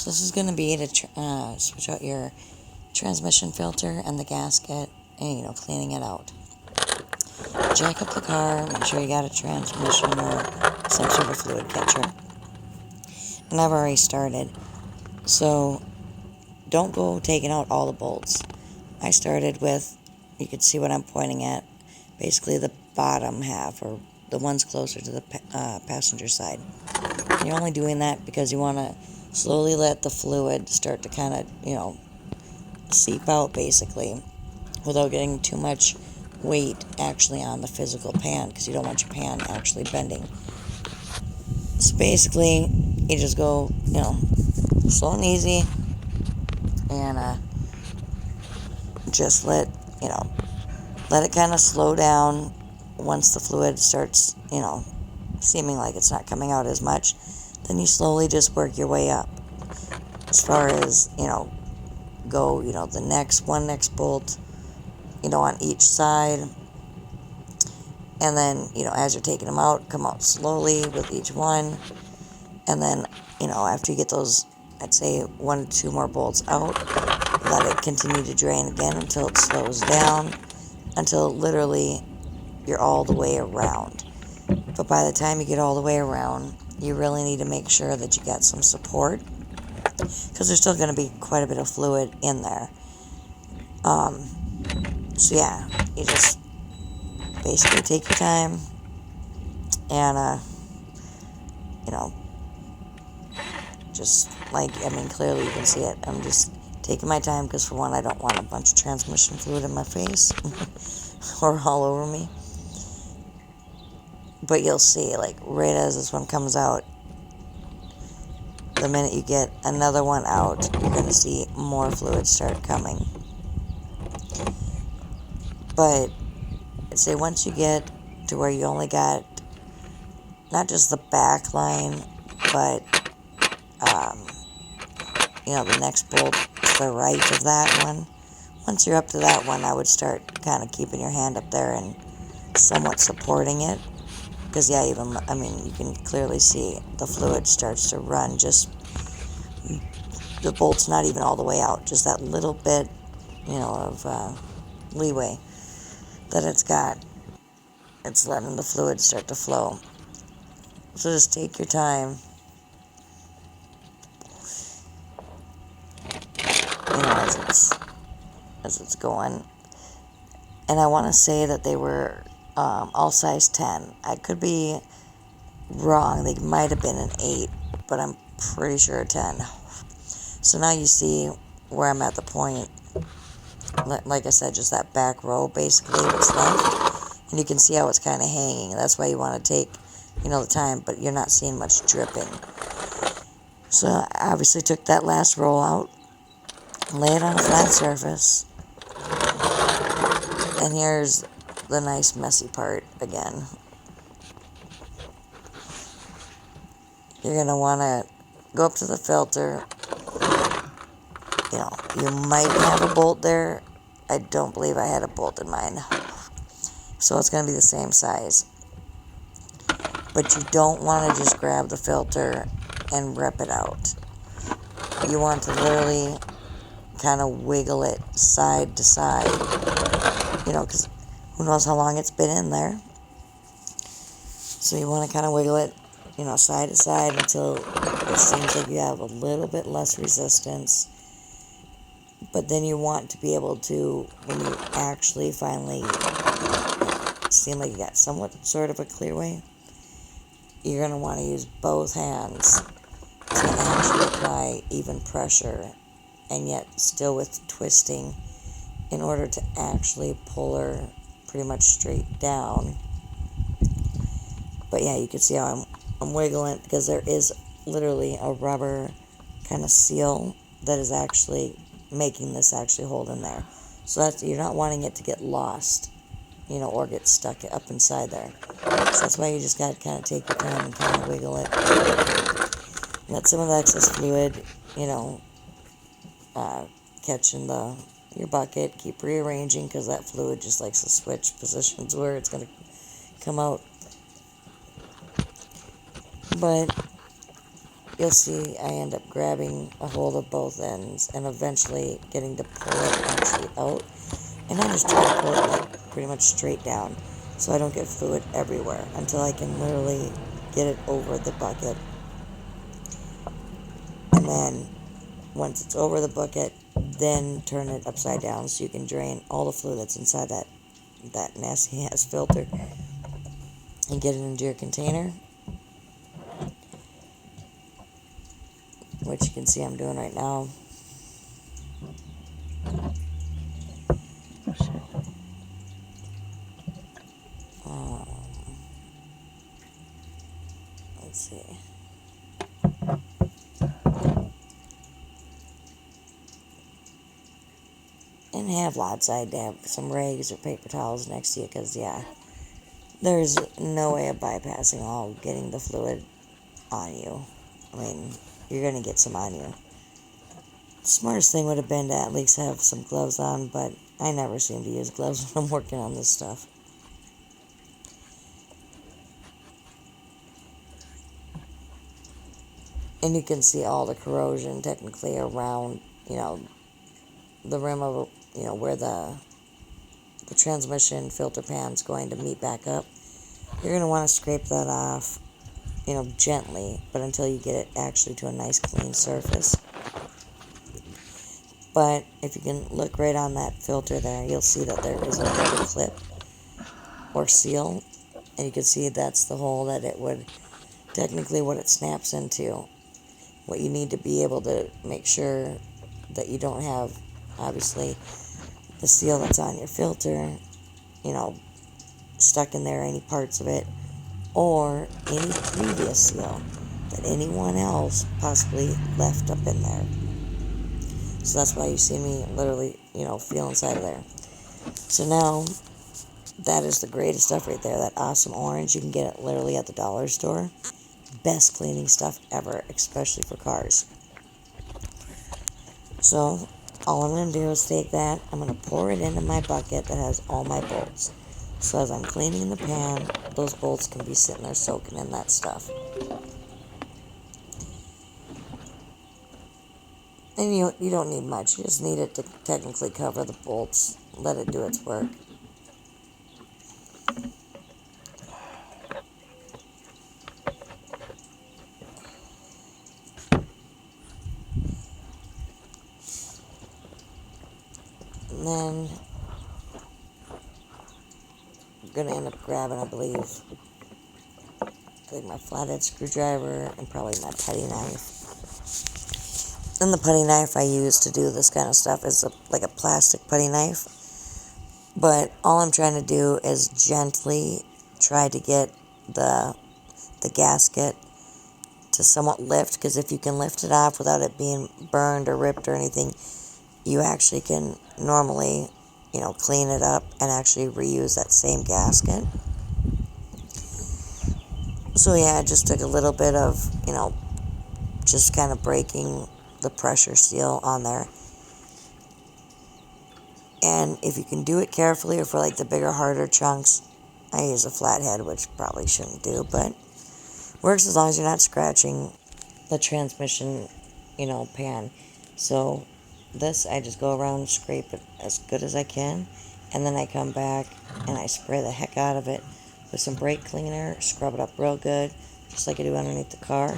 So this is going to be to switch out your transmission filter and the gasket and, cleaning it out. Jack up the car, make sure you got a transmission or some sort of fluid catcher. And I've already started. So don't go taking out all the bolts. I started with, you can see what I'm pointing at, basically the bottom half, or the ones closer to the passenger side. And you're only doing that because you want to slowly let the fluid start to kind of, seep out basically, without getting too much weight actually on the physical pan, because you don't want your pan actually bending. So basically, you just go, slow and easy, and just let it kind of slow down. Once the fluid starts, seeming like it's not coming out as much, then you slowly just work your way up. As far as, go, the next bolt, on each side. And then, as you're taking them out, come out slowly with each one. And then, after you get those, I'd say 1 to 2 more bolts out, let it continue to drain again until it slows down, until literally you're all the way around. But by the time you get all the way around, you really need to make sure that you got some support, because there's still going to be quite a bit of fluid in there. So yeah, you just basically take your time and, just clearly you can see it. I'm just taking my time because, for one, I don't want a bunch of transmission fluid in my face or all over me. But you'll see, right as this one comes out, the minute you get another one out, you're going to see more fluid start coming. But I'd say once you get to where you only got not just the back line, but the next bolt to the right of that one. Once you're up to that one, I would start kind of keeping your hand up there and somewhat supporting it. Because, you can clearly see the fluid starts to run. Just the bolt's not even all the way out. Just that little bit, of leeway that it's got. It's letting the fluid start to flow. So just take your time. As it's going. And I want to say that they were all size 10. I could be wrong. They might have been an 8, but I'm pretty sure a 10. So now you see where I'm at the point. Like I said, just that back row, basically, what's left. And you can see how it's kind of hanging. That's why you want to take, the time, but you're not seeing much dripping. So I obviously took that last roll out, lay it on a flat surface, and here's the nice messy part again. You're going to want to go up to the filter. You might have a bolt there. I don't believe I had a bolt in mine. So it's going to be the same size. But you don't want to just grab the filter and rip it out. You want to literally kind of wiggle it side to side. Because who knows how long it's been in there. So you want to kind of wiggle it, side to side until it seems like you have a little bit less resistance. But then you want to be able to, when you actually finally seem like you got somewhat sort of a clear way, you're going to want to use both hands to actually apply even pressure, and yet still with twisting, in order to actually pull her pretty much straight down. But yeah, you can see how I'm wiggling it, because there is literally a rubber kind of seal that is actually making this actually hold in there. So that's, you're not wanting it to get lost, or get stuck up inside there. So that's why you just got to kind of take your time and kind of wiggle it. Let some of the excess fluid, catch in your bucket. Keep rearranging, because that fluid just likes to switch positions where it's going to come out. But you'll see I end up grabbing a hold of both ends and eventually getting to pull it actually out. And I just try to pull it like pretty much straight down so I don't get fluid everywhere until I can literally get it over the bucket. And then once it's over the bucket, then turn it upside down so you can drain all the fluid that's inside that nasty ass filter and get it into your container, which you can see I'm doing right now. Oh, shit. Let's see. And have lots. I'd have some rags or paper towels next to you because, yeah, there's no way of bypassing all getting the fluid on you. I mean, you're going to get some on you. The smartest thing would have been to at least have some gloves on, but I never seem to use gloves when I'm working on this stuff. And you can see all the corrosion technically around, the rim of, where the transmission filter pan's going to meet back up. You're going to want to scrape that off, gently, but until you get it actually to a nice clean surface. But if you can look right on that filter there, you'll see that there is a rubber clip or seal, and you can see that's the hole that it would, technically what it snaps into. What you need to be able to make sure that you don't have, obviously, the seal that's on your filter, stuck in there, any parts of it, or any previous seal that anyone else possibly left up in there. So that's why you see me literally, feel inside of there. So now, that is the greatest stuff right there, that awesome orange. You can get it literally at the dollar store. Best cleaning stuff ever, especially for cars. So, all I'm going to do is take that, I'm going to pour it into my bucket that has all my bolts. So as I'm cleaning the pan, those bolts can be sitting there soaking in that stuff. And you don't need much, you just need it to technically cover the bolts, let it do its work. And then I'm going to end up grabbing, I believe, my flathead screwdriver and probably my putty knife. And the putty knife I use to do this kind of stuff is like a plastic putty knife. But all I'm trying to do is gently try to get the gasket to somewhat lift, because if you can lift it off without it being burned or ripped or anything, you actually can normally, clean it up and actually reuse that same gasket. So yeah, I just took a little bit of, just kind of breaking the pressure seal on there. And if you can do it carefully, or for like the bigger, harder chunks, I use a flathead, which probably shouldn't do, but works as long as you're not scratching the transmission, pan. So this, I just go around and scrape it as good as I can, and then I come back and I spray the heck out of it with some brake cleaner, scrub it up real good, just like I do underneath the car.